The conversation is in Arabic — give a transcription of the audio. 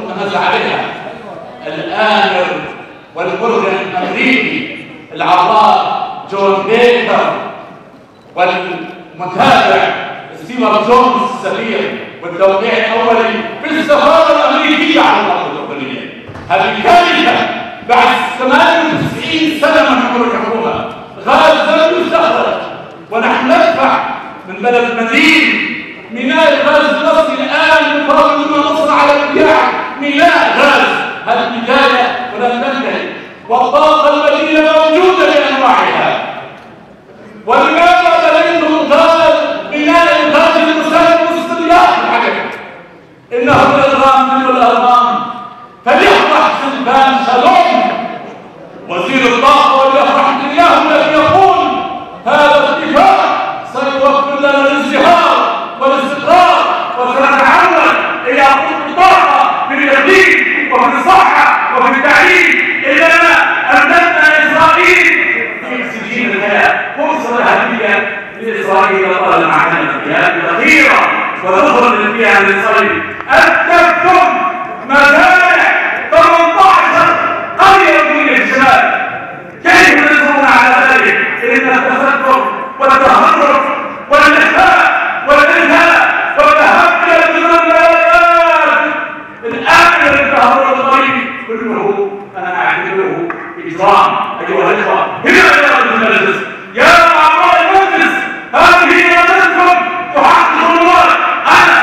متنازع عليها الآمر والمرجع الأمريكي العراق جون بيكر والمتابع ستيفن جونز السفير والتوقيع الأولي في السفارة الأمريكية على الأرض الأردنية. هذه كارثة بعد 98 سنة من عمر الحكومة. غاز لم يستخرج ونحن ندفع من بلد مدين ميناء الغاز المصري الآن يفاوض مصر على ابتياع ميناء غاز. هذه بداية ولن تنتهي، والطاقة المدينة موجودة بأنواعها. ولماذا بنيتم غاز ميناء الغاز المساهم نصف مليار العدد؟ إنه الإغرام من الأغرام. فليفرح سلفان شالوم وزير الطاقة وليفرح نتنياهو الذي يقول هذا الاتفاق سيوفر لنا الازدهار والاستقرار وسنتعود إلى الطاقة في التدريب وفي الصحة وفي التعليم. إننا أمددنا إسرائيل في أكسجين الحياة. فرصة ذهبية لإسرائيل طال معنا في هذه الأخيرة ونخرج فيها للصيف. أكدتم مزارع 18 قرية من الشباب. كيف نصرون على ذلك؟ إن التستر والتهرب والإخفاء والإلهاء والذهاب إلى الجنرالات الآن التهرب الطريق كله أنا أعتبره إجرام. أيها الإخوة، هنا إرادة المجلس، يا أعضاء المجلس، هذه إرادتكم تحقق المراد. أنا